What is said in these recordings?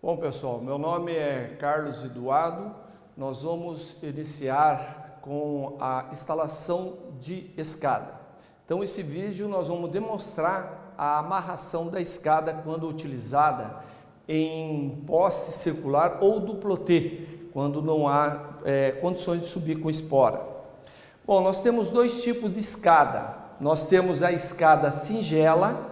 Bom, pessoal, meu nome é Carlos Eduardo. Nós vamos iniciar com a instalação de escada. Então, esse vídeo nós vamos demonstrar a amarração da escada quando utilizada em poste circular ou duplo T, quando não há condições de subir com espora. Bom, nós temos dois tipos de escada. Nós temos a escada singela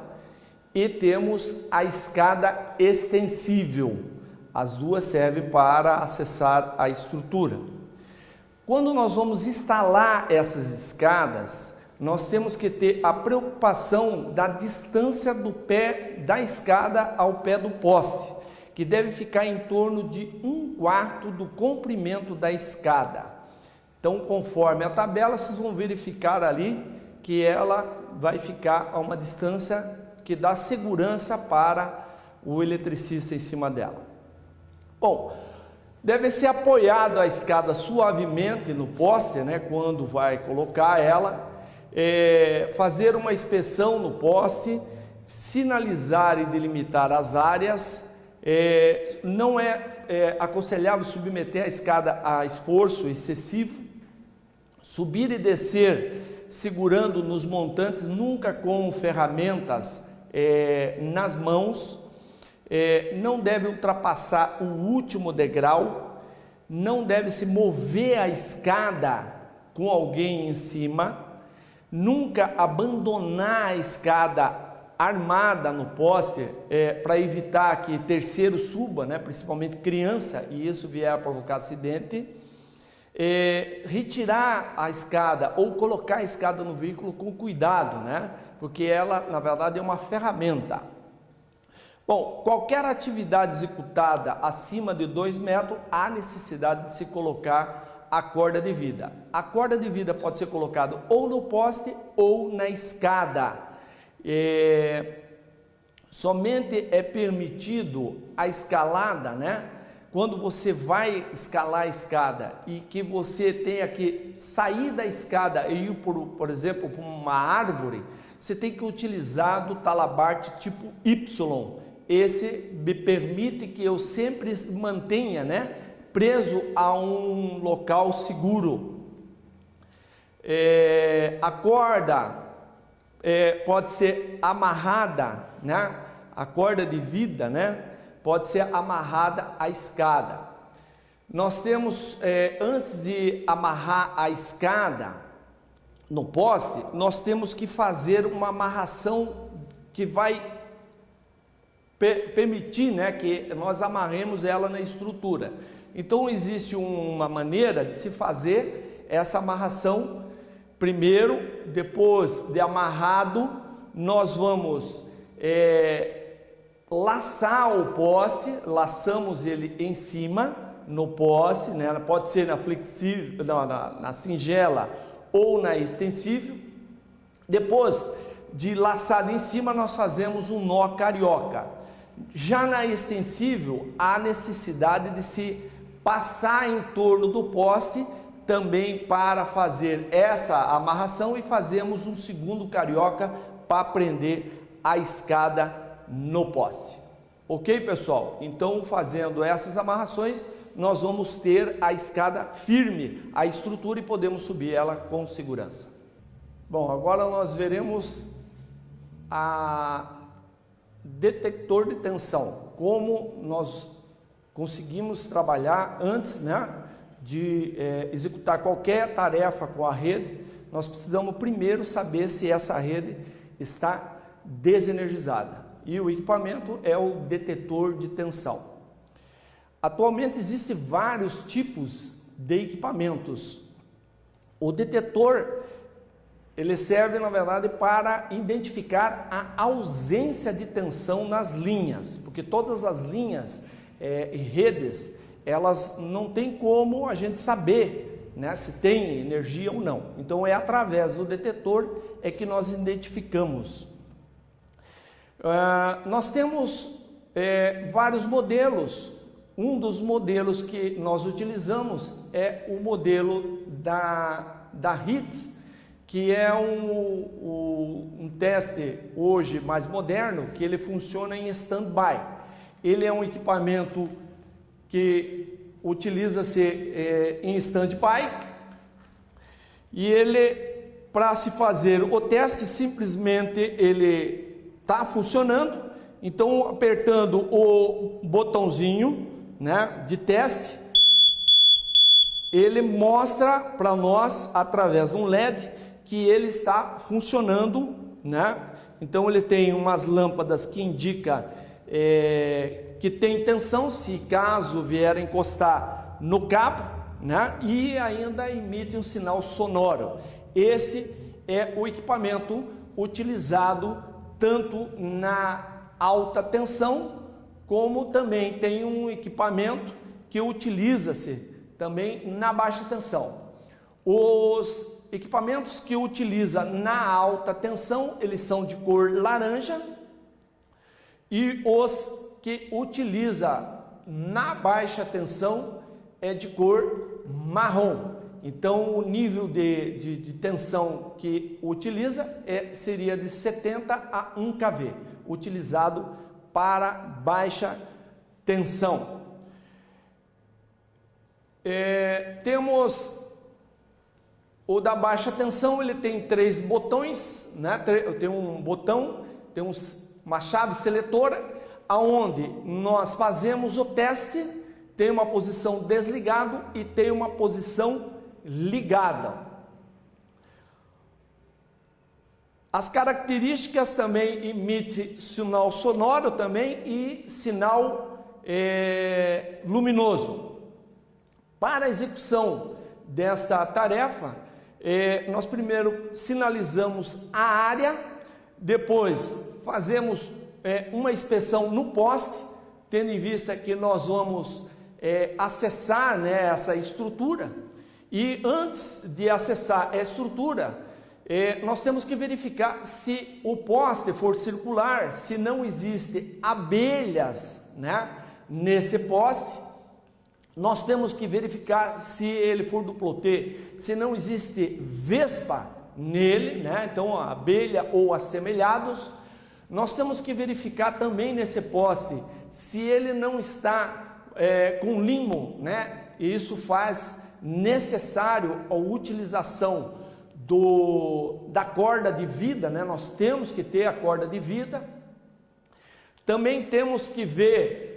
e temos a escada extensível. As duas servem para acessar a estrutura. Quando nós vamos instalar essas escadas, nós temos que ter a preocupação da distância do pé da escada ao pé do poste, que deve ficar em torno de 1/4 do comprimento da escada. Então, conforme a tabela, vocês vão verificar ali que ela vai ficar a uma distância que dá segurança para o eletricista em cima dela. Bom, deve ser apoiado a escada suavemente no poste, quando vai colocar ela, fazer uma inspeção no poste, sinalizar e delimitar as áreas. Não é aconselhável submeter a escada a esforço excessivo, subir e descer segurando nos montantes, nunca com ferramentas nas mãos, não deve ultrapassar o último degrau, não deve se mover a escada com alguém em cima, nunca abandonar a escada armada no poste para evitar que terceiro suba, principalmente criança, e isso vier a provocar acidente. Retirar a escada ou colocar a escada no veículo com cuidado, porque ela na verdade é uma ferramenta. Bom, qualquer atividade executada acima de 2 metros, há necessidade de se colocar a corda de vida. A corda de vida pode ser colocada ou no poste ou na escada. Somente é permitido a escalada, quando você vai escalar a escada e que você tenha que sair da escada e ir, por exemplo, para uma árvore, você tem que utilizar do talabarte tipo Y. Esse me permite que eu sempre mantenha, preso a um local seguro. A corda pode ser amarrada, a corda de vida, pode ser amarrada à escada. Nós temos, antes de amarrar a escada no poste, nós temos que fazer uma amarração que vai permitir, que nós amarremos ela na estrutura. Então, existe uma maneira de se fazer essa amarração. Primeiro, depois de amarrado, nós vamos laçar o poste, laçamos ele em cima no poste, pode ser na flexível, na singela ou na extensível. Depois de laçado em cima, nós fazemos um nó carioca. Já na extensível, há necessidade de se passar em torno do poste também para fazer essa amarração e fazemos um segundo carioca para prender a escada no poste. Ok, pessoal? Então, fazendo essas amarrações, nós vamos ter a escada firme, a estrutura, e podemos subir ela com segurança. Bom, agora nós veremos a detector de tensão, como nós conseguimos trabalhar antes, de executar qualquer tarefa com a rede. Nós precisamos primeiro saber se essa rede está desenergizada, e o equipamento é o detetor de tensão. Atualmente existem vários tipos de equipamentos. O detetor, ele serve, na verdade, para identificar a ausência de tensão nas linhas, porque todas as linhas e redes, elas não tem como a gente saber, se tem energia ou não. Então, é através do detetor que nós identificamos. Nós temos vários modelos. Um dos modelos que nós utilizamos é o modelo da HITS, que é um teste hoje mais moderno, que ele funciona em stand-by. ele é um equipamento que utiliza-se em stand-by, e ele, para se fazer o teste, simplesmente ele está funcionando. Então, apertando o botãozinho, né, de teste, ele mostra para nós, através de um LED, que ele está funcionando, né? Então ele tem umas lâmpadas que indica que tem tensão, se caso vier encostar no cabo, né? E ainda emite um sinal sonoro. Esse é o equipamento utilizado tanto na alta tensão, como também tem um equipamento que utiliza-se também na baixa tensão. Os equipamentos que utiliza na alta tensão, eles são de cor laranja, e os que utiliza na baixa tensão é de cor marrom. Então o nível de tensão que utiliza seria de 70 a 1 kV, utilizado para baixa tensão. Temos o da baixa tensão, ele tem 3 botões, né? Tem um botão, tem uma chave seletora, aonde nós fazemos o teste, tem uma posição desligado e tem uma posição ligada. As características também emite sinal sonoro também e sinal luminoso. Para a execução dessa tarefa, nós primeiro sinalizamos a área, depois fazemos uma inspeção no poste, tendo em vista que nós vamos acessar, né, essa estrutura. E antes de acessar a estrutura, nós temos que verificar se o poste for circular, se não existe abelhas, né, nesse poste. Nós temos que verificar se ele for duplo T, se não existe vespa nele, né? Então a abelha ou assemelhados. Nós temos que verificar também nesse poste se ele não está com limo, né? E isso faz necessário a utilização da corda de vida, né? Nós temos que ter a corda de vida. Também temos que ver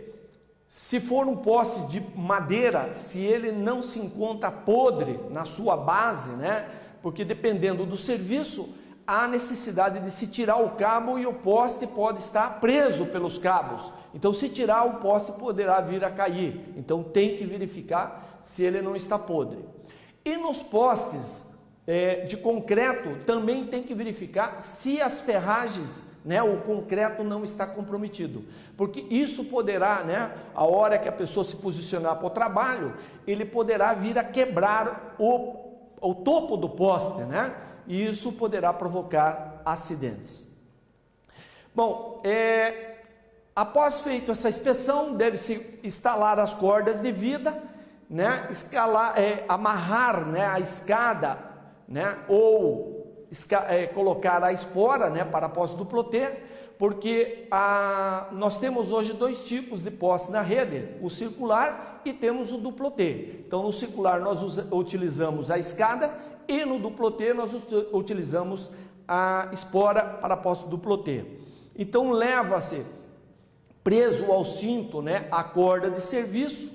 se for um poste de madeira, se ele não se encontra podre na sua base, né? Porque dependendo do serviço, há necessidade de se tirar o cabo e o poste pode estar preso pelos cabos. Então, se tirar, o poste poderá vir a cair. Então, tem que verificar se ele não está podre. E nos postes de concreto, também tem que verificar se as ferragens, né, o concreto não está comprometido, porque isso poderá, né, a hora que a pessoa se posicionar para o trabalho, ele poderá vir a quebrar o topo do poste, né, e isso poderá provocar acidentes. Bom, após feito essa inspeção, deve-se instalar as cordas de vida, né, amarrar, né, a escada, né, ou colocar a espora, né, para poste duplo T, porque nós temos hoje 2 tipos de poste na rede, o circular e temos o duplo T. Então no circular nós utilizamos a escada e no duplo T nós utilizamos a espora para poste duplo T. Então leva-se preso ao cinto, né, a corda de serviço.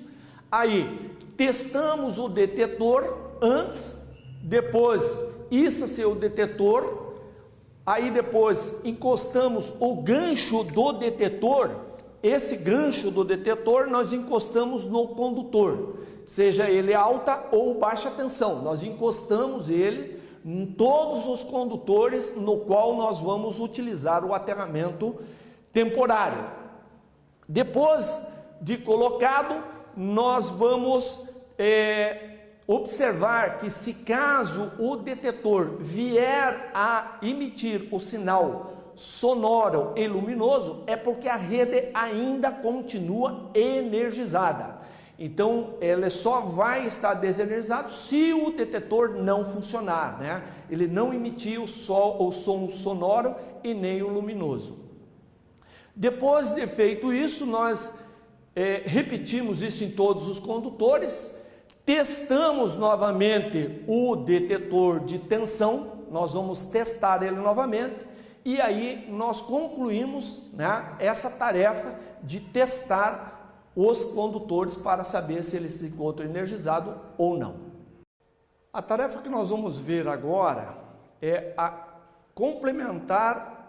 Aí testamos o detetor antes, depois issa-se o detetor, aí depois encostamos o gancho do detetor. Esse gancho do detetor nós encostamos no condutor, seja ele alta ou baixa tensão, nós encostamos ele em todos os condutores no qual nós vamos utilizar o aterramento temporário. Depois de colocado, nós vamos observar que se caso o detetor vier a emitir o sinal sonoro e luminoso, é porque a rede ainda continua energizada. Então, ela só vai estar desenergizado se o detetor não funcionar, né? Ele não emitir o som sonoro e nem o luminoso. Depois de feito isso, nós repetimos isso em todos os condutores, testamos novamente o detetor de tensão, nós vamos testar ele novamente, e aí nós concluímos, né, essa tarefa de testar os condutores para saber se eles se encontram energizados ou não. A tarefa que nós vamos ver agora é a complementar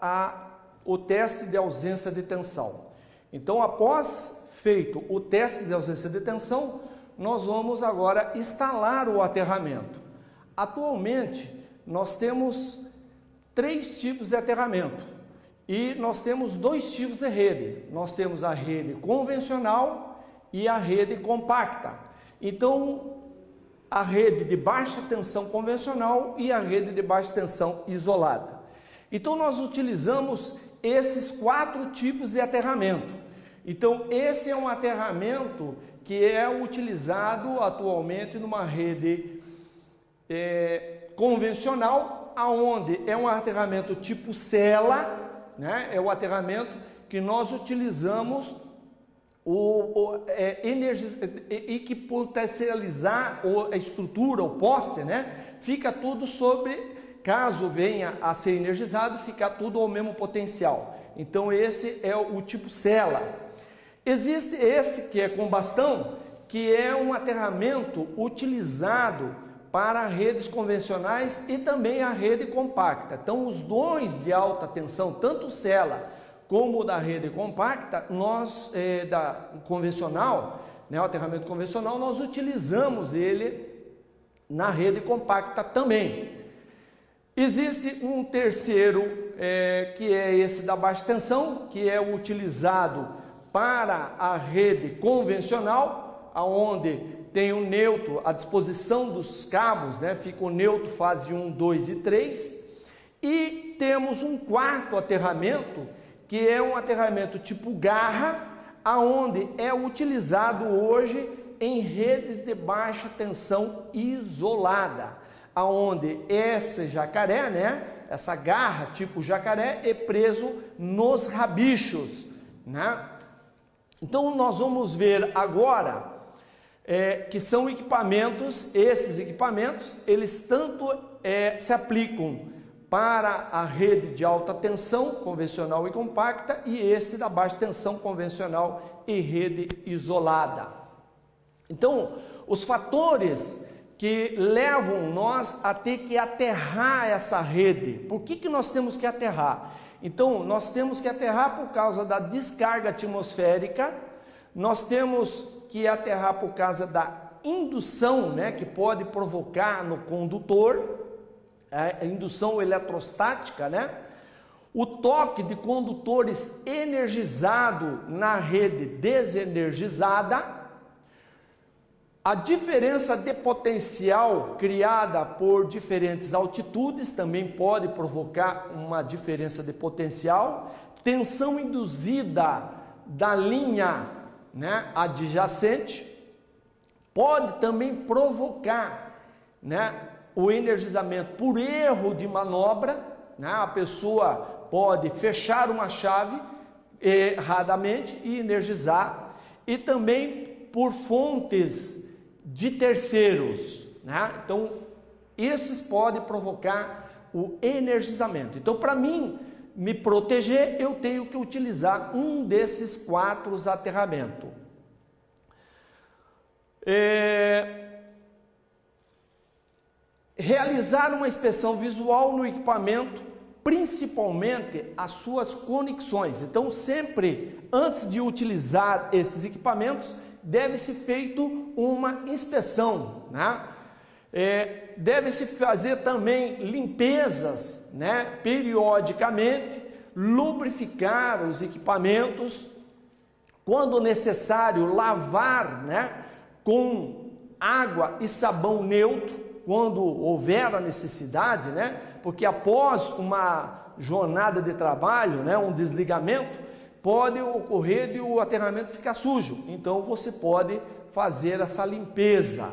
o teste de ausência de tensão. Então, após feito o teste de ausência de tensão, nós vamos agora instalar o aterramento. Atualmente, nós temos 3 tipos de aterramento e nós temos 2 tipos de rede. Nós temos a rede convencional e a rede compacta. Então, a rede de baixa tensão convencional e a rede de baixa tensão isolada. Então, nós utilizamos esses 4 tipos de aterramento. Então, esse é um aterramento que é utilizado atualmente numa rede convencional, aonde é um aterramento tipo cela, né? É o aterramento que nós utilizamos e que potencializar a estrutura, o poste, né? Fica tudo sobre, caso venha a ser energizado, fica tudo ao mesmo potencial. Então esse é o tipo cela. Existe esse que é com bastão, que é um aterramento utilizado para redes convencionais e também a rede compacta. Então os dois de alta tensão, tanto o cela como da rede compacta, nós da convencional, né, o aterramento convencional, nós utilizamos ele na rede compacta também. Existe um terceiro, que é esse da baixa tensão, que é utilizado para a rede convencional, aonde tem o neutro à disposição dos cabos, né? Fica o neutro fase 1, 2 e 3. E temos um quarto aterramento, que é um aterramento tipo garra, aonde é utilizado hoje em redes de baixa tensão isolada, aonde esse jacaré, né, essa garra tipo jacaré é preso nos rabichos, né? Então nós vamos ver agora que são equipamentos, esses equipamentos, eles tanto se aplicam para a rede de alta tensão convencional e compacta e esse da baixa tensão convencional e rede isolada. Então, os fatores que levam nós a ter que aterrar essa rede. Por que nós temos que aterrar? Então, nós temos que aterrar por causa da descarga atmosférica, nós temos que aterrar por causa da indução, né, que pode provocar no condutor, a indução eletrostática, né? O toque de condutores energizado na rede desenergizada, a diferença de potencial criada por diferentes altitudes também pode provocar uma diferença de potencial, tensão induzida da linha, né, adjacente, pode também provocar, né, o energizamento por erro de manobra, né, a pessoa pode fechar uma chave erradamente e energizar, e também por fontes de terceiros, né? Então, esses podem provocar o energizamento. Então, para mim me proteger, eu tenho que utilizar um desses 4 aterramentos. Realizar uma inspeção visual no equipamento, principalmente as suas conexões. Então, sempre antes de utilizar esses equipamentos, deve-se feito uma inspeção, né? Deve-se fazer também limpezas, né, periodicamente, lubrificar os equipamentos, quando necessário lavar, né, com água e sabão neutro, quando houver a necessidade, né, porque após uma jornada de trabalho, né, um desligamento, pode ocorrer de o aterramento ficar sujo, então você pode fazer essa limpeza.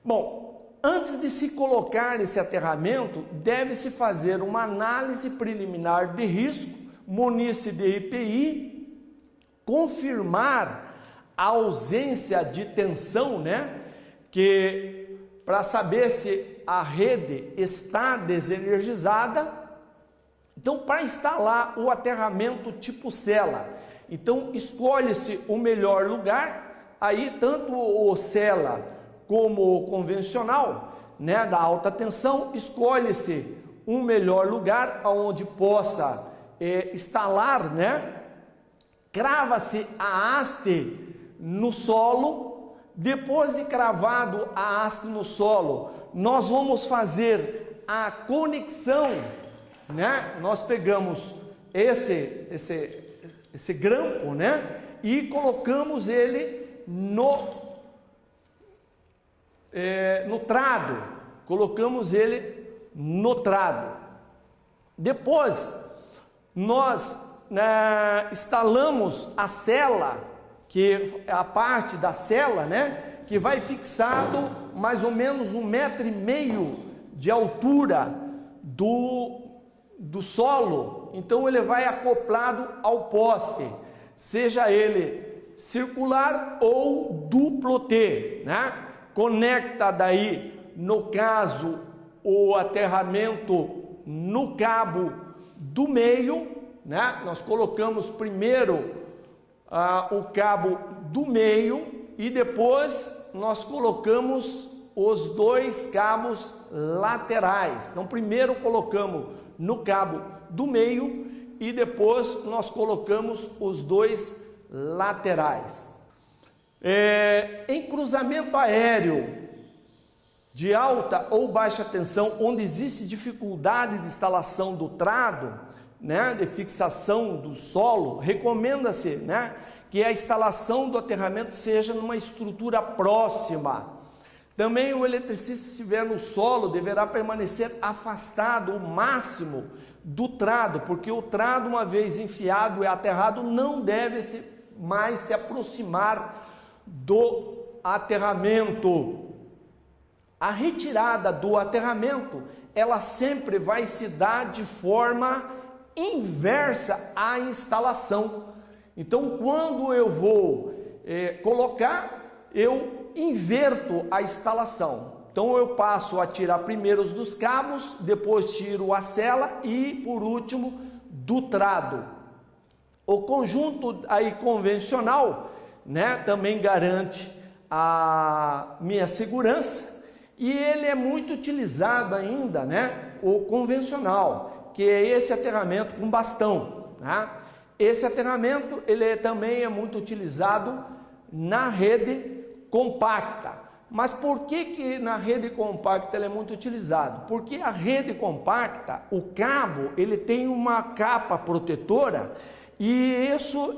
Bom, antes de se colocar esse aterramento, deve-se fazer uma análise preliminar de risco, munir-se de EPI, confirmar a ausência de tensão, né? Que para saber se a rede está desenergizada, então para instalar o aterramento tipo cela, então escolhe-se o melhor lugar, aí tanto o cela como o convencional, né, da alta tensão, escolhe-se um melhor lugar onde possa instalar, né? Crava-se a haste no solo. Depois de cravado a haste no solo, nós vamos fazer a conexão, né? Nós pegamos esse grampo, né? E colocamos ele no trado. Colocamos ele no trado. Depois nós instalamos a cela, que é a parte da cela, né, que vai fixado mais ou menos 1,5 m de altura do solo. Então ele vai acoplado ao poste, seja ele circular ou duplo T, né? Conecta daí, no caso, o aterramento no cabo do meio, né? Nós colocamos primeiro o cabo do meio e depois nós colocamos os 2 cabos laterais. Então primeiro colocamos no cabo do meio e depois nós colocamos os 2 laterais. Em cruzamento aéreo de alta ou baixa tensão, onde existe dificuldade de instalação do trado, né, de fixação do solo, recomenda-se, né, que a instalação do aterramento seja numa estrutura próxima. Também o eletricista, se estiver no solo, deverá permanecer afastado o máximo do trado, porque o trado, uma vez enfiado e aterrado, não deve mais se aproximar do aterramento. A retirada do aterramento, ela sempre vai se dar de forma inversa à instalação. Então, quando eu vou colocar, eu inverto a instalação. Então, eu passo a tirar primeiro os dos cabos, depois tiro a cela e, por último, do trado. O conjunto aí convencional, né, também garante a minha segurança. E ele é muito utilizado ainda, né? O convencional, que é esse aterramento com bastão, tá? Esse aterramento, ele também é muito utilizado na rede compacta. Mas por que na rede compacta ele é muito utilizado? Porque a rede compacta, o cabo, ele tem uma capa protetora e isso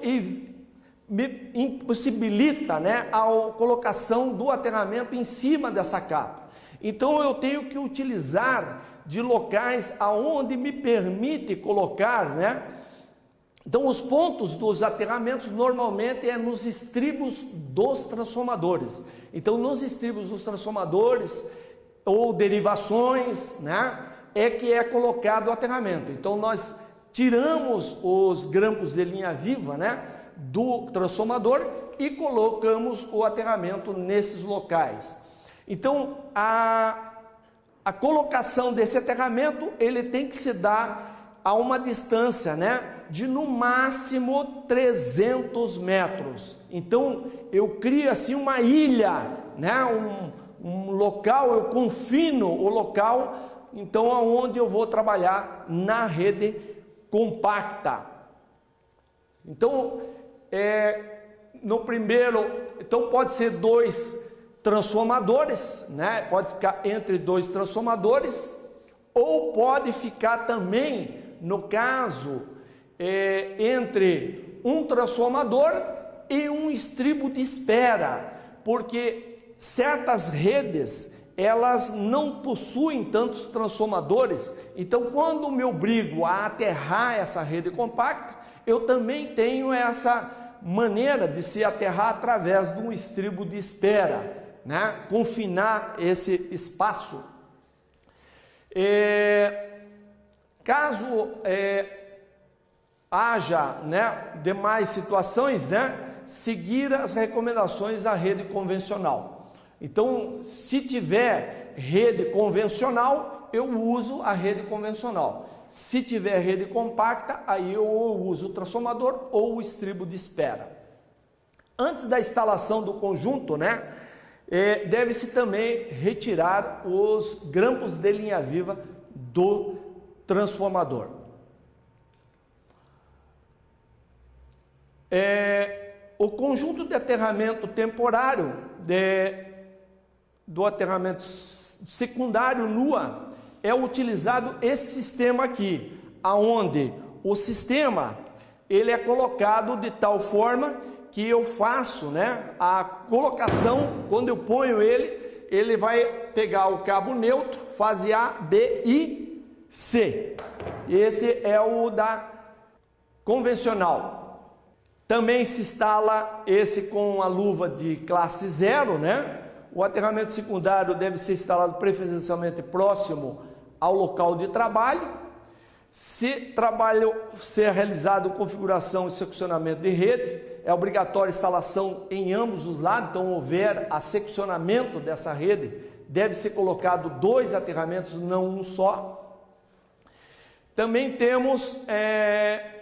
me impossibilita, né, a colocação do aterramento em cima dessa capa. Então eu tenho que utilizar de locais aonde me permite colocar, né? Então os pontos dos aterramentos normalmente é nos estribos dos transformadores. Então nos estribos dos transformadores ou derivações, né, é que é colocado o aterramento. Então nós tiramos os grampos de linha viva, né, do transformador e colocamos o aterramento nesses locais. Então a colocação desse aterramento, ele tem que se dar a uma distância, né, de no máximo 300 metros. Então eu crio assim uma ilha, né, um local, eu confino o local, então aonde eu vou trabalhar na rede compacta. Então no primeiro, então pode ser 2 transformadores, né? Pode ficar entre 2 transformadores, ou pode ficar também, no caso, entre um transformador e um estribo de espera, porque certas redes, elas não possuem tantos transformadores. Então quando me obrigo a aterrar essa rede compacta, eu também tenho essa maneira de se aterrar através de um estribo de espera, né? Confinar esse espaço. Caso haja, né, demais situações, né, seguir as recomendações da rede convencional. Então, se tiver rede convencional, eu uso a rede convencional. Se tiver rede compacta, aí eu uso o transformador ou o estribo de espera. Antes da instalação do conjunto, né, deve-se também retirar os grampos de linha viva do transformador. O conjunto de aterramento temporário do aterramento secundário NUA é utilizado esse sistema aqui, aonde o sistema ele é colocado de tal forma que eu faço, né, a colocação. Quando eu ponho ele vai pegar o cabo neutro, fase A, B e C. Esse é o da convencional. Também se instala esse com a luva de classe 0, né? O aterramento secundário deve ser instalado preferencialmente próximo ao local de trabalho. Se trabalho ser realizado configuração e seccionamento de rede, é obrigatória instalação em ambos os lados. Então, houver a seccionamento dessa rede, deve ser colocado 2 aterramentos, não um só. Também temos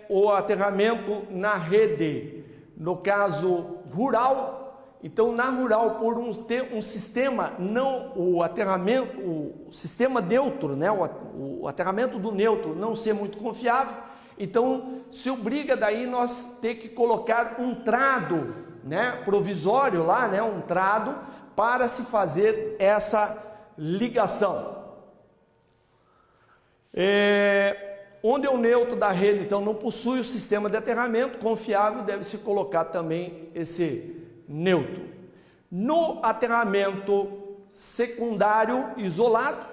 o aterramento na rede, no caso rural. Então, na rural, por ter um sistema, não o aterramento, o sistema neutro, né, o aterramento do neutro não ser muito confiável, então se obriga daí nós ter que colocar um trado, né, provisório lá, né, um trado para se fazer essa ligação. Onde o neutro da rede então não possui o sistema de aterramento confiável, deve-se colocar também esse neutro. No aterramento secundário isolado,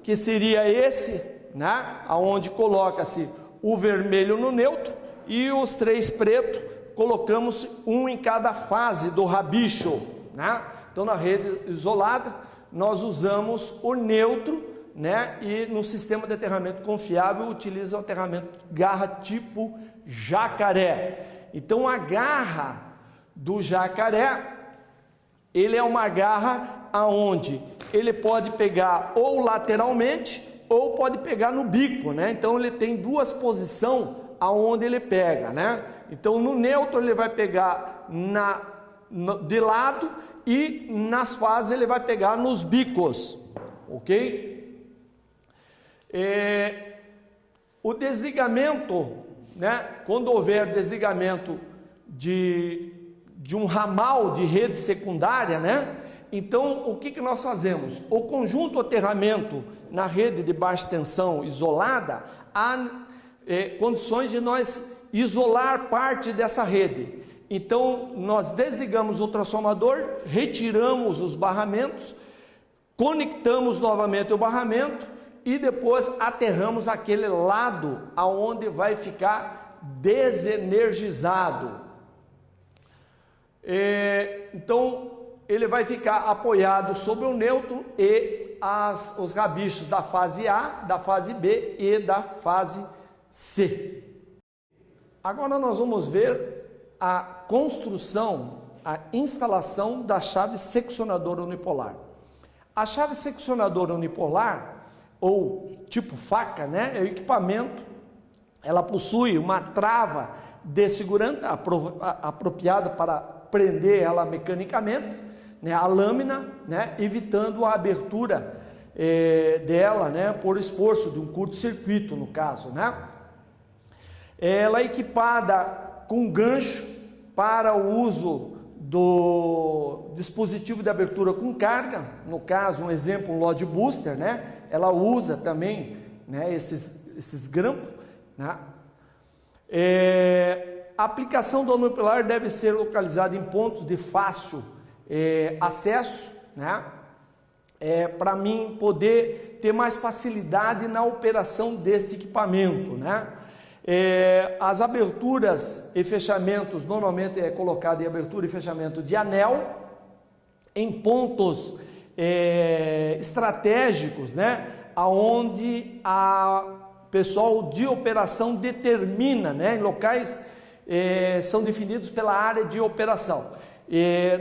que seria esse, né, aonde coloca-se o vermelho no neutro e os 3 pretos, colocamos um em cada fase do rabicho, né? Então, na rede isolada, nós usamos o neutro, né? E no sistema de aterramento confiável, utiliza o aterramento garra tipo jacaré. Então, a garra do jacaré, ele é uma garra aonde ele pode pegar ou lateralmente ou pode pegar no bico, né? Então ele tem 2 posições aonde ele pega, né? Então no neutro ele vai pegar de lado e nas fases ele vai pegar nos bicos, ok? O desligamento, né? Quando houver desligamento de um ramal de rede secundária, né? Então, o que nós fazemos? O conjunto aterramento na rede de baixa tensão isolada, há condições de nós isolar parte dessa rede. Então, nós desligamos o transformador, retiramos os barramentos, conectamos novamente o barramento e depois aterramos aquele lado aonde vai ficar desenergizado. Então, ele vai ficar apoiado sobre o neutro e os rabichos da fase A, da fase B e da fase C. Agora nós vamos ver a construção, a instalação da chave seccionadora unipolar. A chave seccionadora unipolar, ou tipo faca, né, é o equipamento. Ela possui uma trava de segurança apropriada para prender ela mecanicamente, né, a lâmina, né, evitando a abertura dela, né, por esforço de um curto-circuito, no caso, né. Ela é equipada com gancho para o uso do dispositivo de abertura com carga, no caso, um exemplo, um load booster, né, ela usa também, né, esses grampos, né. A aplicação do unipolar deve ser localizada em pontos de fácil acesso, né? Para mim poder ter mais facilidade na operação deste equipamento, né? As aberturas e fechamentos normalmente é colocado em abertura e fechamento de anel em pontos estratégicos, né? Aonde a pessoal de operação determina, né? Em locais são definidos pela área de operação.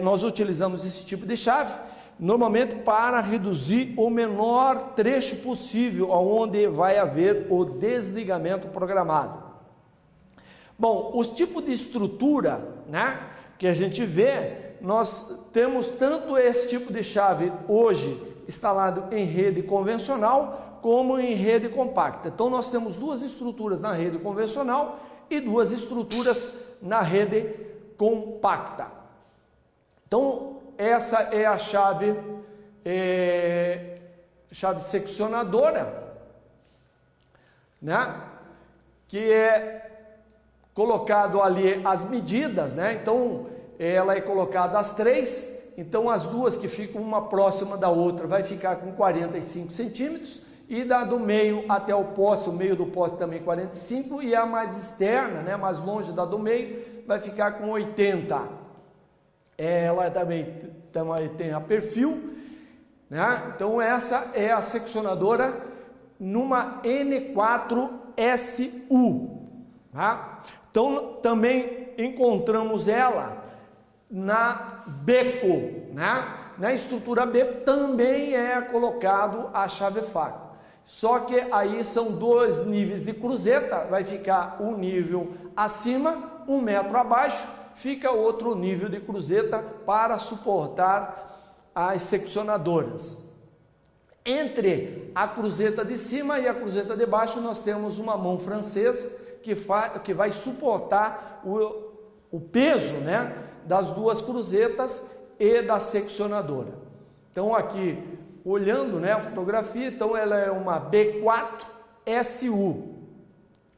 Nós utilizamos esse tipo de chave normalmente para reduzir o menor trecho possível aonde vai haver o desligamento programado. Bom, os tipos de estrutura, né, que a gente vê, nós temos tanto esse tipo de chave hoje instalado em rede convencional como em rede compacta. Então nós temos duas estruturas na rede convencional e duas estruturas na rede compacta. Então essa é a chave seccionadora, né? Que é colocado ali as medidas, né? Então ela é colocada as três, então as duas que ficam uma próxima da outra vai ficar com 45 centímetros, e da do meio até o poste, o meio do poste também 45, e a mais externa, né, mais longe da do meio, vai ficar com 80. Ela também tem a perfil, né? Então essa é a seccionadora numa N4SU, tá? Então também encontramos ela na beco, né? Na estrutura beco também é colocado a chave faca, só que aí são dois níveis de cruzeta, vai ficar um nível acima, 1 metro abaixo, fica outro nível de cruzeta para suportar as seccionadoras. Entre a cruzeta de cima e a cruzeta de baixo nós temos uma mão francesa que vai suportar o peso, né, das duas cruzetas e da seccionadora. Então aqui, olhando, né, a fotografia, então ela é uma B4SU.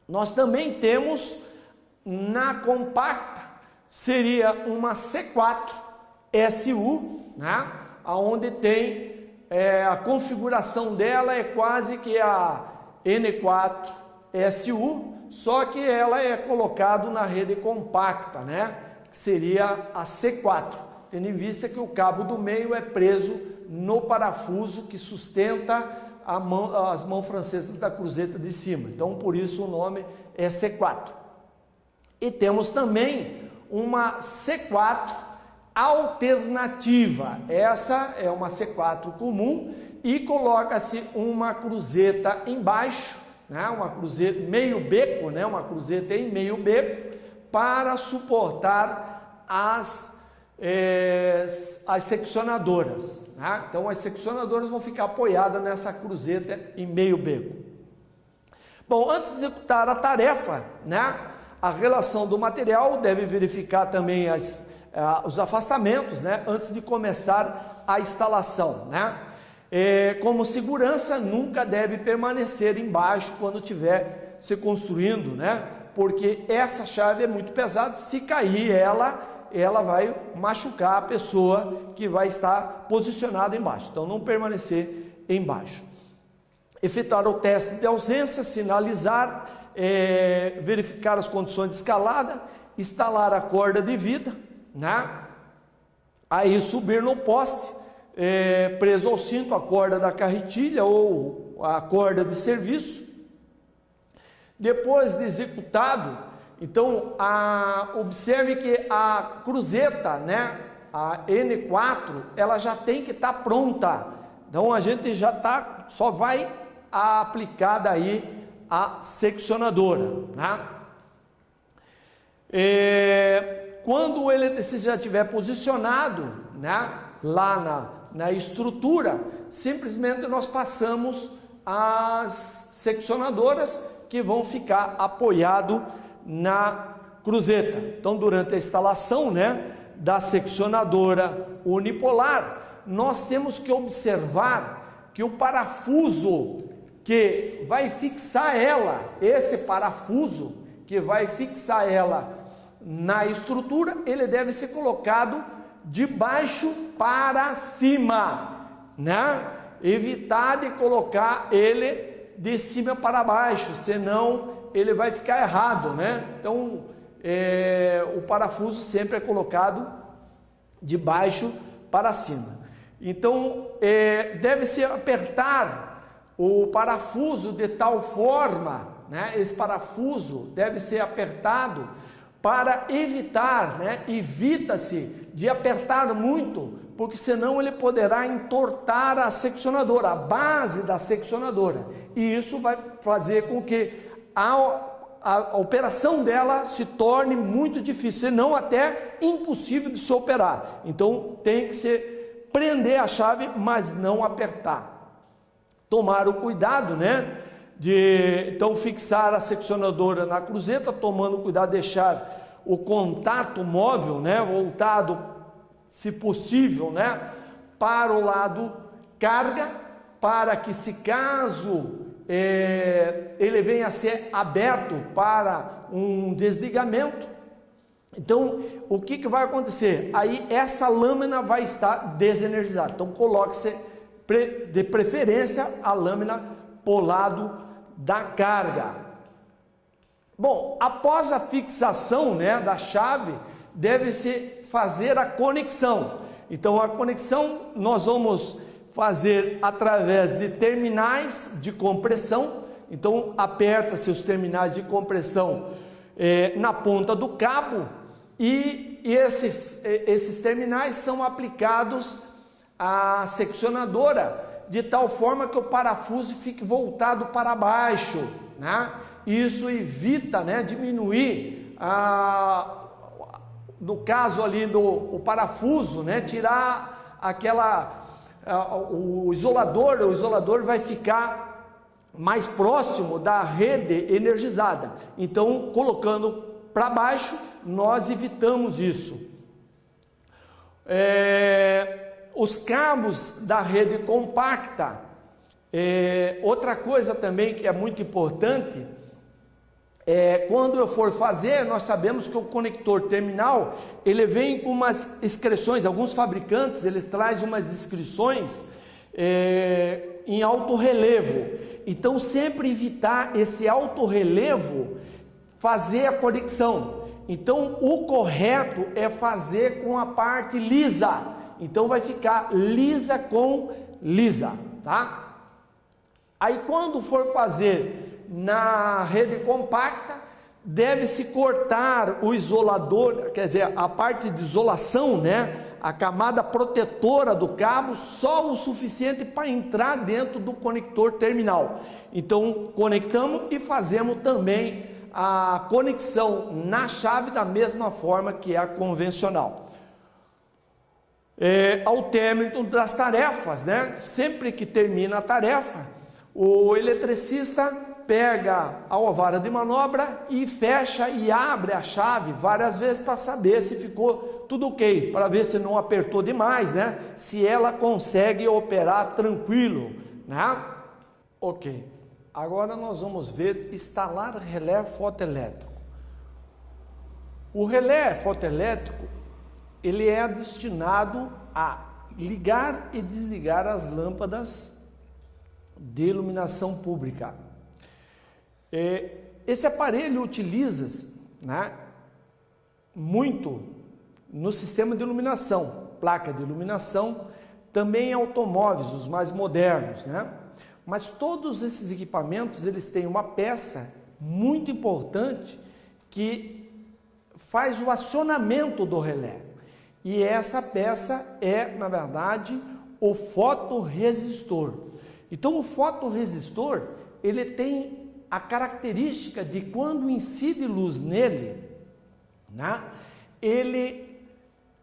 Nós também temos na compacta, seria uma C4SU, né, onde tem a configuração dela é quase que a N4SU, só que ela é colocado na rede compacta, né, que seria a C4, tendo em vista que o cabo do meio é preso no parafuso que sustenta as mãos francesas da cruzeta de cima. Então, por isso o nome é C4. E temos também uma C4 alternativa. Essa é uma C4 comum e coloca-se uma cruzeta embaixo, né? Uma cruzeta meio beco, né? Uma cruzeta em meio beco para suportar as seccionadoras, né? Então as seccionadoras vão ficar apoiadas nessa cruzeta em meio beco. Bom, antes de executar a tarefa, né, a relação do material deve verificar também os afastamentos, né, antes de começar a instalação, né? Como segurança, nunca deve permanecer embaixo quando estiver se construindo, né? Porque essa chave é muito pesada, se cair ela vai machucar a pessoa que vai estar posicionada embaixo. Então não permanecer embaixo. Efetuar o teste de ausência, sinalizar, verificar as condições de escalada, instalar a corda de vida, né? Aí subir no poste, preso ao cinto, a corda da carretilha ou a corda de serviço. Depois de executado, então observe que a cruzeta, né, a N4, ela já tem que estar pronta. Então a gente só vai aplicar daí a seccionadora, né? Quando o eletricista já estiver posicionado, né, lá na estrutura, simplesmente nós passamos as seccionadoras que vão ficar apoiado na cruzeta. Então, durante a instalação, né, da seccionadora unipolar, nós temos que observar que o parafuso que vai fixar ela, esse parafuso que vai fixar ela na estrutura, ele deve ser colocado de baixo para cima, né? Evitar de colocar ele de cima para baixo, senão ele vai ficar errado, né? Então, o parafuso sempre é colocado de baixo para cima. Então, deve-se apertar o parafuso de tal forma, né? Esse parafuso deve ser apertado para evitar, né, evita-se de apertar muito, porque senão ele poderá entortar a seccionadora, a base da seccionadora, e isso vai fazer com que a operação dela se torne muito difícil, senão até impossível de se operar. Então tem que se prender a chave, mas não apertar. Tomar o cuidado, né, de então fixar a seccionadora na cruzeta, tomando cuidado de deixar o contato móvel, né, voltado, se possível, né, para o lado carga, para que, se caso ele venha a ser aberto para um desligamento, então o que vai acontecer? Aí essa lâmina vai estar desenergizada. Então coloque-se de preferência a lâmina para o lado da carga. Bom, após a fixação, né, da chave, deve-se fazer a conexão. Então a conexão nós vamos fazer através de terminais de compressão. Então aperta-se os terminais de compressão na ponta do cabo, e esses terminais são aplicados à seccionadora, de tal forma que o parafuso fique voltado para baixo, né? Isso evita, né, diminuir no caso ali o parafuso, né, tirar o isolador vai ficar mais próximo da rede energizada. Então, colocando para baixo, nós evitamos isso. Os cabos da rede compacta, outra coisa também que é muito importante, quando eu for fazer, nós sabemos que o conector terminal, ele vem com umas inscrições, alguns fabricantes, ele traz umas inscrições em alto relevo. Então sempre evitar esse alto relevo, fazer a conexão. Então o correto é fazer com a parte lisa. Então vai ficar lisa com lisa, tá? Aí quando for fazer na rede compacta, deve-se cortar o isolador, quer dizer, a parte de isolação, né? A camada protetora do cabo, só o suficiente para entrar dentro do conector terminal. Então conectamos e fazemos também a conexão na chave da mesma forma que a convencional. Ao término das tarefas, né? Sempre que termina a tarefa, o eletricista pega a vara de manobra e fecha e abre a chave várias vezes para saber se ficou tudo ok, para ver se não apertou demais, né? Se ela consegue operar tranquilo, né? Ok. Agora nós vamos ver instalar relé fotoelétrico. O relé fotoelétrico, ele é destinado a ligar e desligar as lâmpadas de iluminação pública. Esse aparelho utiliza-se, né, muito no sistema de iluminação, placa de iluminação, também em automóveis, os mais modernos, né? Mas todos esses equipamentos, eles têm uma peça muito importante que faz o acionamento do relé. E essa peça na verdade, o fotorresistor. Então o fotorresistor, ele tem a característica de quando incide luz nele, né, ele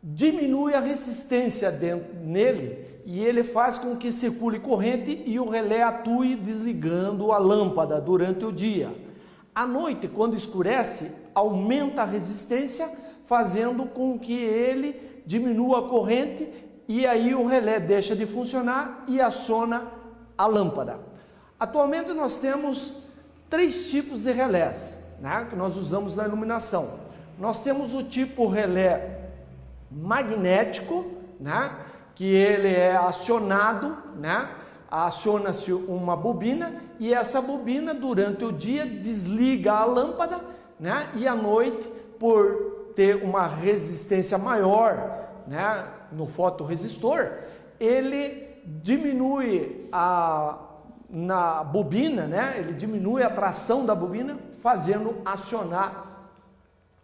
diminui a resistência nele e ele faz com que circule corrente e o relé atue desligando a lâmpada durante o dia. À noite, quando escurece, aumenta a resistência, fazendo com que ele diminua a corrente e aí o relé deixa de funcionar e aciona a lâmpada. Atualmente nós temos 3 tipos de relés, né, que nós usamos na iluminação. Nós temos o tipo relé magnético, né, que ele é acionado, né, aciona-se uma bobina e essa bobina durante o dia desliga a lâmpada, né, e à noite, por ter uma resistência maior, né, no fotorresistor, ele diminui na bobina, né, ele diminui a tração da bobina, fazendo acionar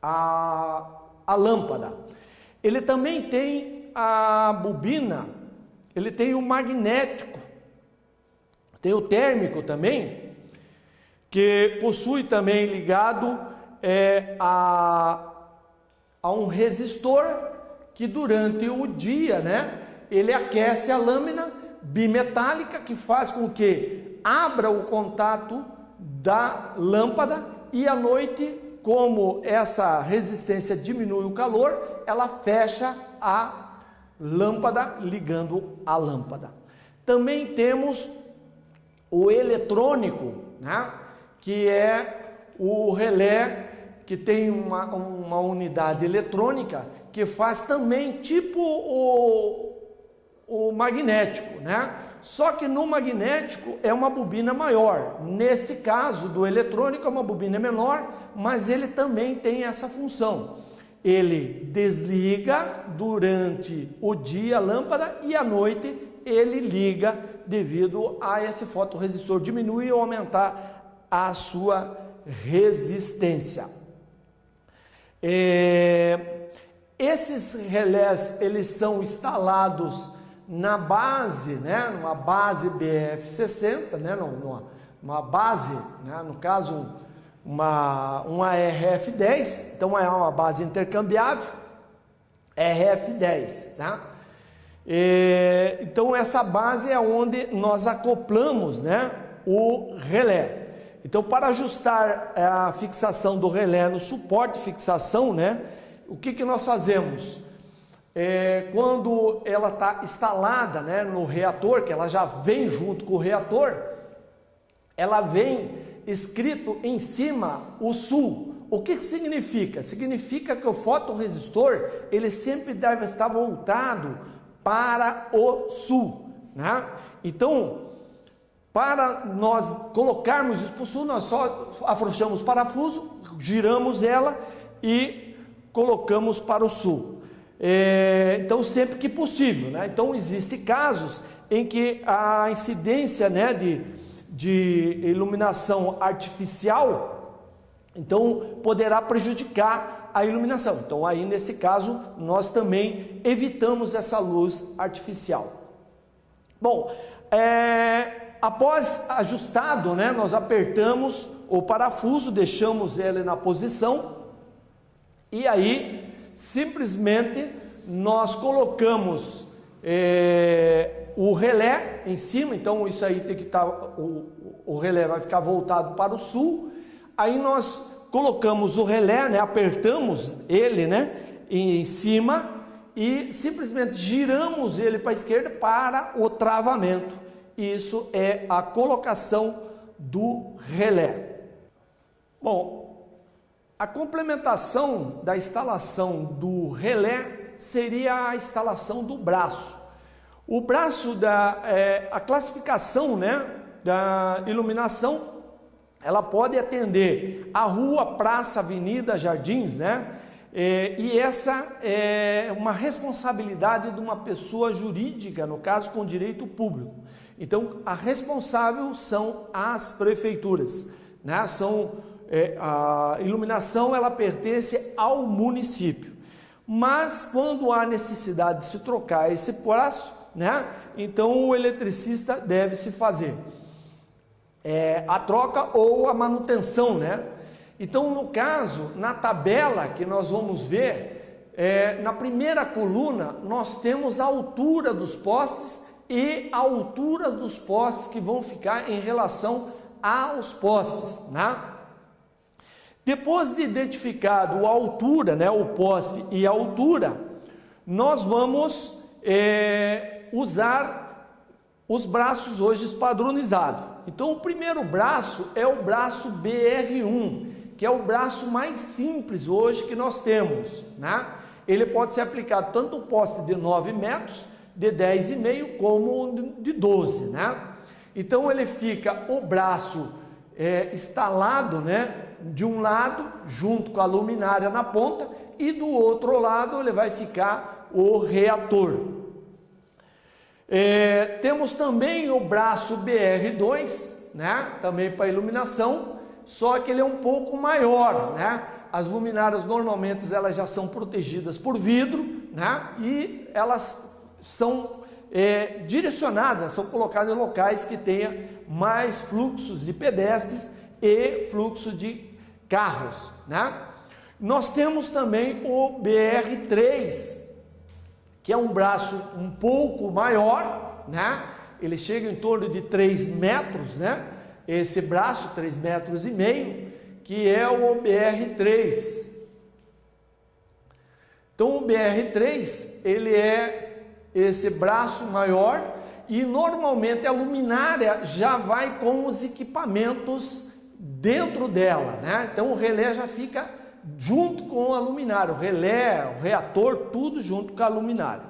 a lâmpada. Ele também tem a bobina, ele tem o magnético, tem o térmico também, que possui também ligado a um resistor que durante o dia, né, ele aquece a lâmina bimetálica, que faz com que abra o contato da lâmpada, e à noite, como essa resistência diminui o calor, ela fecha a lâmpada ligando a lâmpada. Também temos o eletrônico, né, que é o relé, que tem uma unidade eletrônica que faz também tipo o magnético, né? Só que no magnético é uma bobina maior. Neste caso do eletrônico é uma bobina menor, mas ele também tem essa função. Ele desliga durante o dia a lâmpada e à noite ele liga devido a esse fotorresistor diminuir ou aumentar a sua resistência. Esses relés, eles são instalados na base, né, numa base BF60, né, uma base, né, no caso uma RF10, então é uma base intercambiável, RF10, tá? Então essa base é onde nós acoplamos, né, o relé. Então, para ajustar a fixação do relé no suporte de fixação, né, o que nós fazemos? Quando ela está instalada, né, no reator, que ela já vem junto com o reator, ela vem escrito em cima o sul. O que significa? Significa que o fotorresistor, ele sempre deve estar voltado para o sul, né? Então, para nós colocarmos isso para o sul, nós só afrouxamos o parafuso, giramos ela e colocamos para o sul. Então, sempre que possível, né? Então, existem casos em que a incidência, né, de iluminação artificial, então, poderá prejudicar a iluminação. Então, aí, nesse caso, nós também evitamos essa luz artificial. Bom, após ajustado, né, nós apertamos o parafuso, deixamos ele na posição e aí simplesmente nós colocamos o relé em cima. Então isso aí tem que estar, o relé vai ficar voltado para o sul. Aí nós colocamos o relé, né, apertamos ele, né, em cima e simplesmente giramos ele para a esquerda para o travamento. Isso é a colocação do relé. Bom, a complementação da instalação do relé seria a instalação do braço. O braço a classificação, né, da iluminação, ela pode atender a rua, praça, avenida, jardins, né? E essa é uma responsabilidade de uma pessoa jurídica, no caso com direito público. Então, a responsável são as prefeituras, né? A iluminação, ela pertence ao município. Mas, quando há necessidade de se trocar esse braço, né, então o eletricista deve se fazer a troca ou a manutenção, né? Então, no caso, na tabela que nós vamos ver, na primeira coluna, nós temos a altura dos postes e a altura dos postes que vão ficar em relação aos postes, né? Depois de identificado a altura, né, o poste e a altura, nós vamos usar os braços hoje padronizados. Então, o primeiro braço é o braço BR1, que é o braço mais simples hoje que nós temos, né? Ele pode ser aplicado tanto no poste de 9 metros, de 10,5 como de 12, né? Então ele fica o braço instalado, né, de um lado junto com a luminária na ponta e do outro lado ele vai ficar o reator. Temos também o braço BR2, né, também para iluminação, só que ele é um pouco maior, né? As luminárias normalmente elas já são protegidas por vidro, né? E elas são direcionadas, são colocadas em locais que tenha mais fluxos de pedestres e fluxo de carros, né? Nós temos também o BR3, que é um braço um pouco maior, né? Ele chega em torno de 3 metros, né? Esse braço, 3,5 metros, que é o BR3. Então o BR3, ele é esse braço maior e normalmente a luminária já vai com os equipamentos dentro dela, né? Então o relé já fica junto com a luminária, o relé, o reator, tudo junto com a luminária.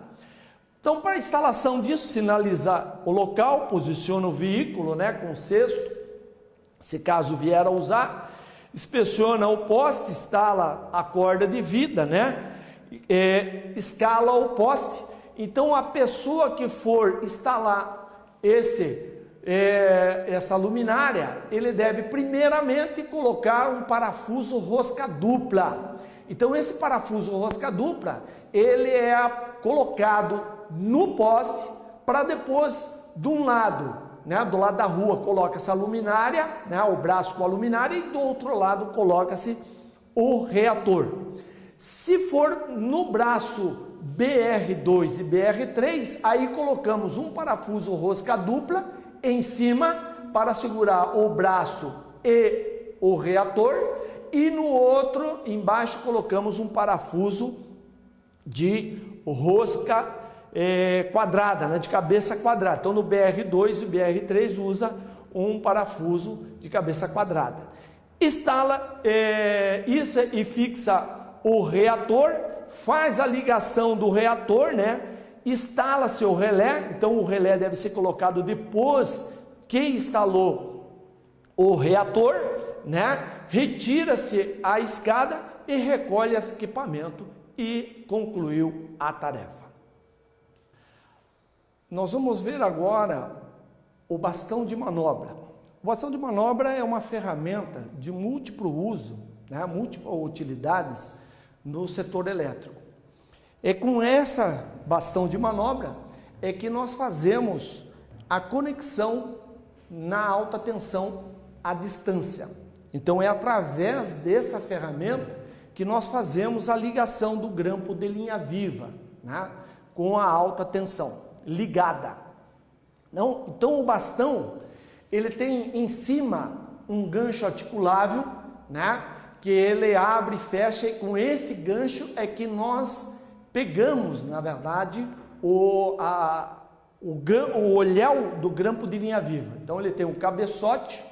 Então, para a instalação disso, sinaliza o local, posiciona o veículo, né, com o cesto, se caso vier a usar, inspeciona o poste, instala a corda de vida, né, escala o poste. Então, a pessoa que for instalar essa luminária, ele deve primeiramente colocar um parafuso rosca dupla. Então, esse parafuso rosca dupla, ele é colocado no poste para depois, de um lado, né, do lado da rua, coloca essa luminária, né, o braço com a luminária, e do outro lado coloca-se o reator. Se for no braço BR2 e BR3, aí colocamos um parafuso rosca dupla em cima para segurar o braço e o reator, e no outro embaixo colocamos um parafuso de rosca quadrada, né, de cabeça quadrada. Então no BR2 e BR3 usa um parafuso de cabeça quadrada. Instala isso e fixa o reator, faz a ligação do reator, né? Instala-se o relé. Então o relé deve ser colocado depois que instalou o reator, né? Retira-se a escada e recolhe esse equipamento e concluiu a tarefa. Nós vamos ver agora o bastão de manobra. O bastão de manobra é uma ferramenta de múltiplo uso, né? Múltiplas utilidades no setor elétrico. É com essa bastão de manobra é que nós fazemos a conexão na alta tensão à distância. Então é através dessa ferramenta que nós fazemos a ligação do grampo de linha viva, né, com a alta tensão ligada. Então o bastão, ele tem em cima um gancho articulável, né, que ele abre e fecha, e com esse gancho é que nós pegamos, na verdade, o olhão do grampo de linha viva. Então ele tem um cabeçote,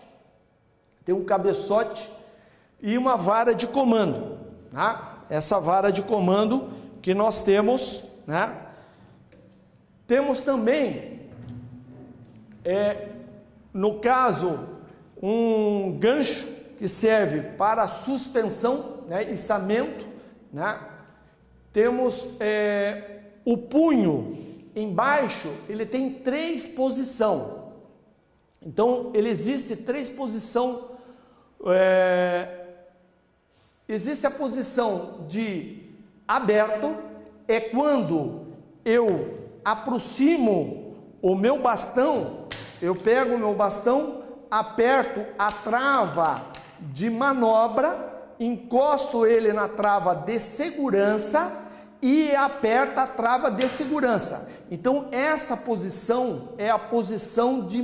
e uma vara de comando, né? Essa vara de comando que nós temos, né? Temos também, no caso, um gancho que serve para suspensão, né, içamento, né? Temos o punho embaixo, ele tem 3 posições. Então, ele existe 3 posições. Existe a posição de aberto, é quando eu aproximo o meu bastão, eu pego o meu bastão, aperto a trava de manobra, encosto ele na trava de segurança e aperta a trava de segurança. Então essa posição é a posição de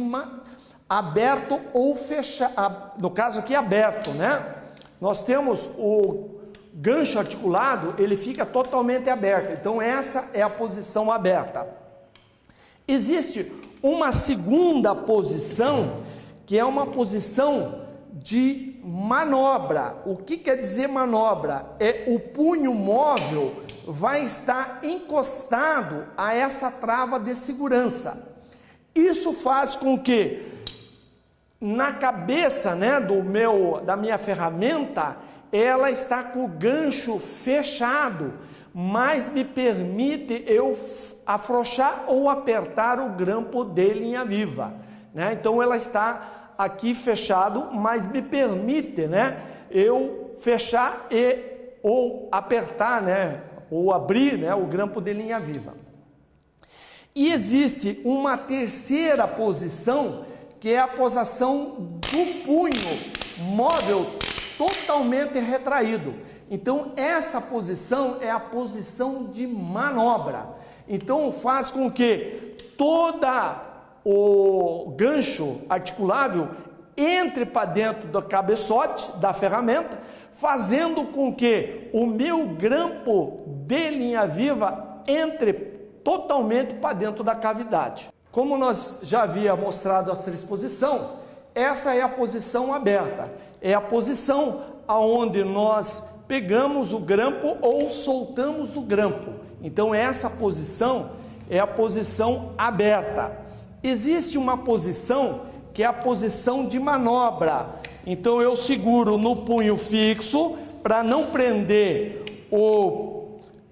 aberto ou fechado, no caso aqui aberto, né? Nós temos o gancho articulado, ele fica totalmente aberto, então essa é a posição aberta. Existe uma segunda posição, que é uma posição de manobra. O que quer dizer manobra? É o punho móvel vai estar encostado a essa trava de segurança. Isso faz com que na cabeça, né, da minha ferramenta, ela está com o gancho fechado, mas me permite eu afrouxar ou apertar o grampo de linha viva, né? Então ela está aqui fechado, mas me permite, né, eu fechar ou apertar, né, ou abrir, né, o grampo de linha viva. E existe uma terceira posição, que é a posição do punho móvel totalmente retraído. Então essa posição é a posição de manobra. Então faz com que toda o gancho articulável entre para dentro do cabeçote da ferramenta, fazendo com que o meu grampo de linha viva entre totalmente para dentro da cavidade. Como nós já havia mostrado as três posições, essa é a posição aberta, é a posição aonde nós pegamos o grampo ou soltamos do grampo. Então essa posição é a posição aberta. Existe uma posição que é a posição de manobra. Então eu seguro no punho fixo para não prender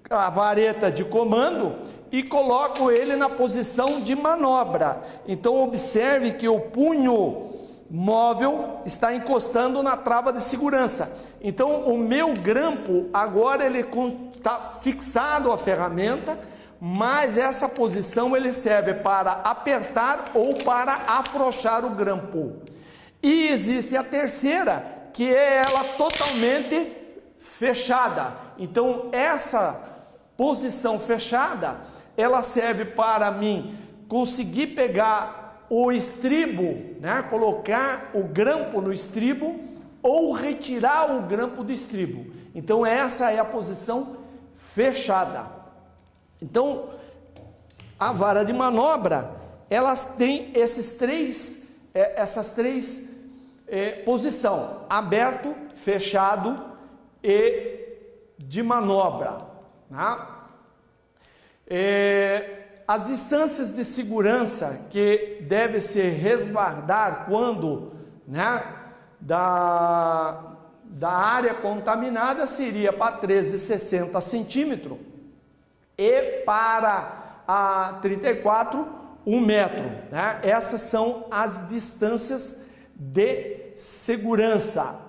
a vareta de comando e coloco ele na posição de manobra. Então observe que o punho móvel está encostando na trava de segurança. Então o meu grampo agora ele está fixado à ferramenta, mas essa posição ele serve para apertar ou para afrouxar o grampo. E existe a terceira, que é ela totalmente fechada. Então essa posição fechada, ela serve para mim conseguir pegar o estribo, né? Colocar o grampo no estribo ou retirar o grampo do estribo. Então essa é a posição fechada. Então a vara de manobra, elas têm essas três posições: aberto, fechado e de manobra, né? As distâncias de segurança que deve se resguardar quando, né, da área contaminada seria para 13,60 centímetros e para a 34, 1 metro, né? Essas são as distâncias de segurança.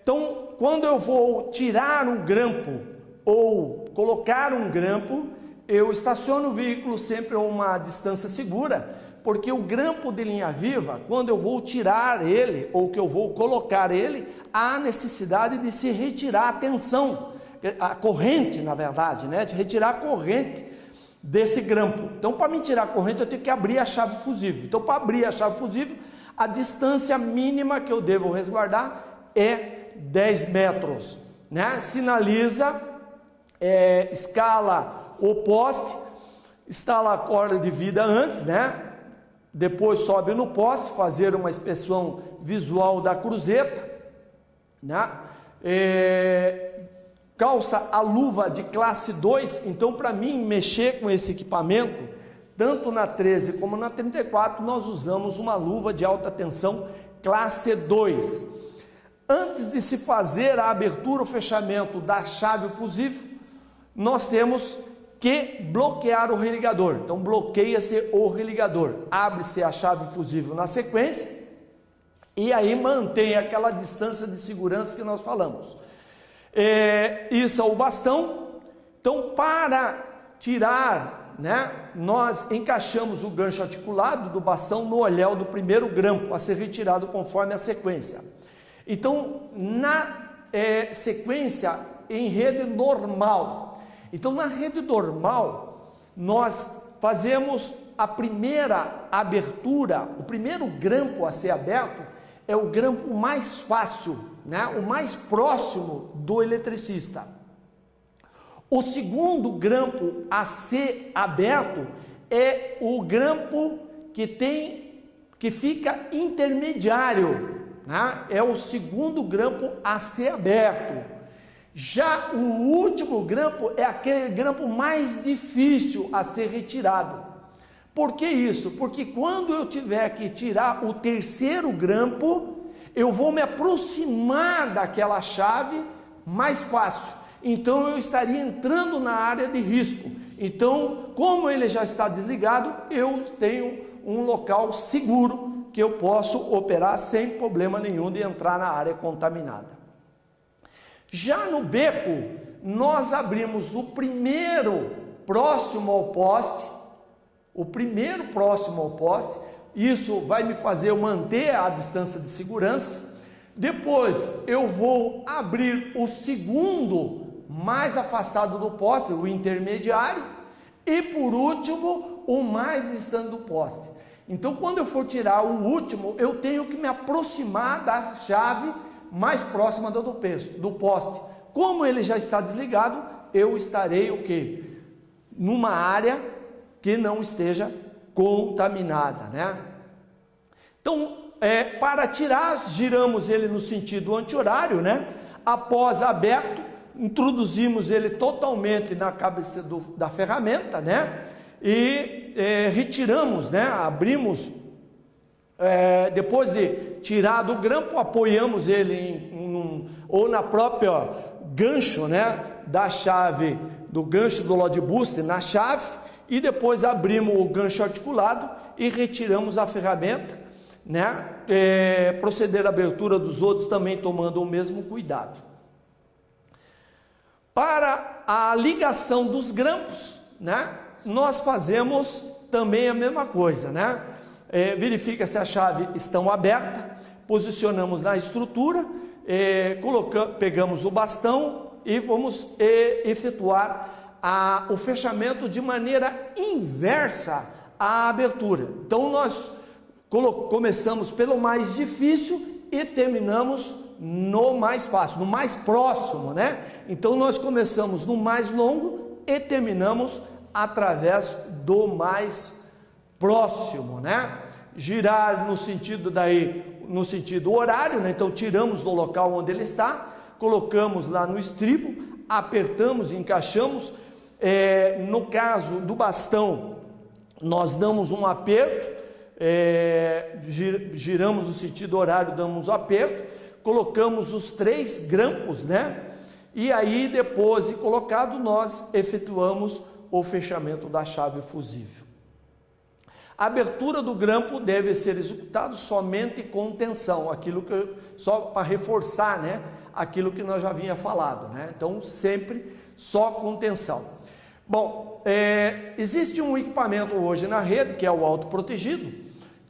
Então, quando eu vou tirar um grampo ou colocar um grampo, eu estaciono o veículo sempre a uma distância segura, porque o grampo de linha viva, quando eu vou tirar ele ou que eu vou colocar ele, há necessidade de se retirar a tensão, a corrente, na verdade, né, de retirar a corrente desse grampo. Então, para me tirar a corrente, eu tenho que abrir a chave fusível. Então, para abrir a chave fusível, a distância mínima que eu devo resguardar é 10 metros, né? Sinaliza, escala o poste, instala a corda de vida antes, né? Depois sobe no poste, fazer uma inspeção visual da cruzeta, né? Calça a luva de classe 2. Então, para mim mexer com esse equipamento, tanto na 13 como na 34, nós usamos uma luva de alta tensão classe 2. Antes de se fazer a abertura ou fechamento da chave fusível, nós temos que bloquear o religador. Então bloqueia-se o religador, abre-se a chave fusível na sequência e aí mantém aquela distância de segurança que nós falamos. Isso é o bastão. Então, para tirar, né, nós encaixamos o gancho articulado do bastão no olhel do primeiro grampo a ser retirado conforme a sequência. Então, na sequência em rede normal. Então, na rede normal, nós fazemos a primeira abertura, o primeiro grampo a ser aberto é o grampo mais fácil, né? O mais próximo do eletricista. O segundo grampo a ser aberto é o grampo que fica intermediário, né? É o segundo grampo a ser aberto. Já o último grampo é aquele grampo mais difícil a ser retirado. Por que isso? Porque quando eu tiver que tirar o terceiro grampo, eu vou me aproximar daquela chave mais fácil. Então eu estaria entrando na área de risco. Então, como ele já está desligado, eu tenho um local seguro que eu posso operar sem problema nenhum de entrar na área contaminada. Já no beco, nós abrimos o primeiro próximo ao poste, isso vai me fazer eu manter a distância de segurança. Depois eu vou abrir o segundo mais afastado do poste, o intermediário, e por último o mais distante do poste. Então, quando eu for tirar o último, eu tenho que me aproximar da chave mais próxima do poste. Como ele já está desligado, eu estarei o quê? Numa área que não esteja contaminada, né? Então, para tirar, giramos ele no sentido anti-horário, né? Após aberto, introduzimos ele totalmente na cabeça da ferramenta, né? E retiramos, né? Abrimos, depois de tirar do grampo, apoiamos ele ou na própria gancho, né? Da chave, do gancho do load booster na chave, e depois abrimos o gancho articulado e retiramos a ferramenta, né? Proceder à abertura dos outros também tomando o mesmo cuidado. Para a ligação dos grampos, né? Nós fazemos também a mesma coisa, né? Verifica se a chave estão aberta, posicionamos na estrutura, pegamos o bastão e vamos efetuar o fechamento de maneira inversa à abertura. Então nós começamos pelo mais difícil e terminamos no mais fácil, no mais próximo, né? Então nós começamos no mais longo e terminamos através do mais próximo, né? Girar no sentido horário, né? Então tiramos do local onde ele está, colocamos lá no estribo, apertamos, encaixamos. No caso do bastão, nós damos um aperto, giramos no sentido horário, damos um aperto, colocamos os 3 grampos, né? E aí, depois de colocado, nós efetuamos o fechamento da chave fusível. A abertura do grampo deve ser executada somente com tensão, só para reforçar, né? Aquilo que nós já havia falado, né? Então, sempre só com tensão. Bom, existe um equipamento hoje na rede, que é o autoprotegido,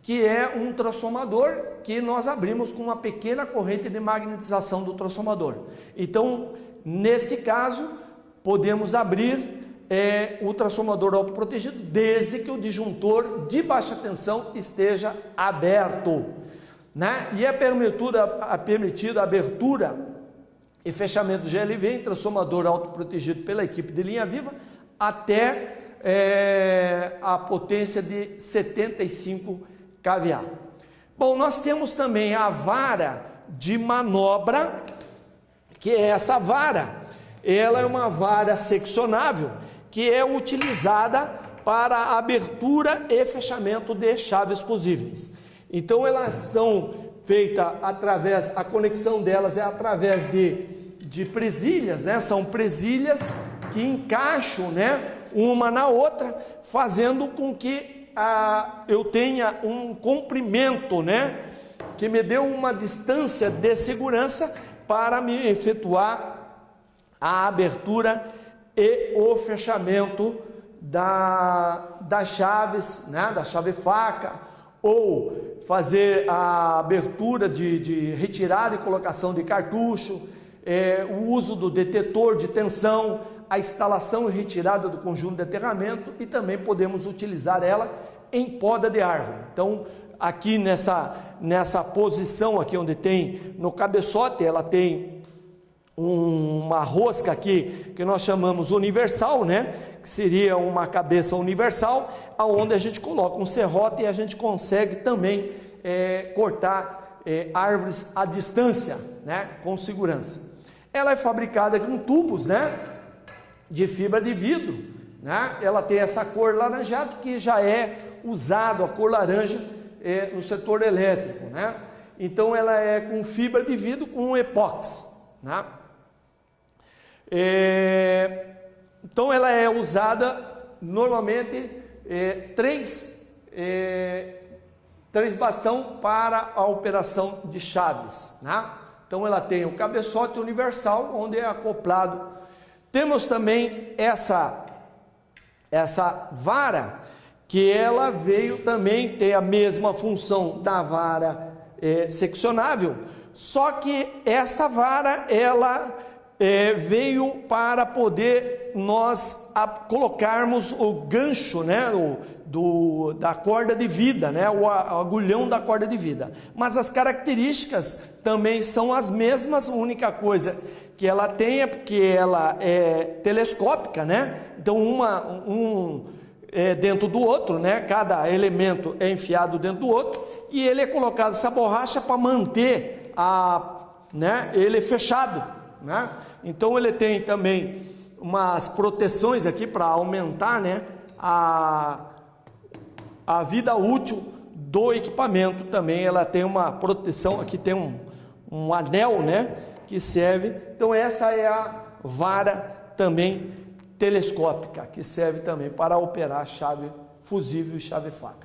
que é um transformador que nós abrimos com uma pequena corrente de magnetização do transformador. Então, neste caso, podemos abrir o transformador autoprotegido desde que o disjuntor de baixa tensão esteja aberto, né? E é permitida a abertura e fechamento do GLV em transformador autoprotegido pela equipe de linha viva até a potência de 75 kVA. Bom, nós temos também a vara de manobra, que é essa vara. Ela é uma vara seccionável que é utilizada para a abertura e fechamento de chaves fusíveis. Então elas são feitas a conexão delas é através de presilhas, né? São presilhas que encaixam, né, uma na outra, fazendo com que eu tenha um comprimento, né, que me dê uma distância de segurança para me efetuar a abertura e o fechamento das chaves, né, da chave faca, ou fazer a abertura de retirada e colocação de cartucho, o uso do detetor de tensão, a instalação e retirada do conjunto de aterramento, e também podemos utilizar ela em poda de árvore. Então, aqui nessa posição aqui onde tem no cabeçote, ela tem uma rosca aqui que nós chamamos universal, né? Que seria uma cabeça universal, aonde a gente coloca um serrote e a gente consegue também cortar árvores à distância, né? Com segurança. Ela é fabricada com tubos, né? De fibra de vidro, né? Ela tem essa cor laranjada que já é usado, a cor laranja no setor elétrico, né? Então ela é com fibra de vidro com epóxi, né? Então ela é usada normalmente 3 3 bastões para a operação de chaves, né? Então ela tem o cabeçote universal, onde é acoplado. Temos também essa vara, que ela veio também ter a mesma função da vara seccionável, só que esta vara ela veio para poder nós colocarmos o gancho, né, da corda de vida, né, o agulhão da corda de vida. Mas as características também são as mesmas, a única coisa que ela tem é porque ela é telescópica, né? Então um dentro do outro, né? Cada elemento é enfiado dentro do outro e ele é colocado essa borracha para manter ele fechado, né? Então ele tem também umas proteções aqui para aumentar, né, a vida útil do equipamento. Também ela tem uma proteção, aqui tem um anel, né, que serve. Então essa é a vara também telescópica, que serve também para operar chave fusível e chave faca.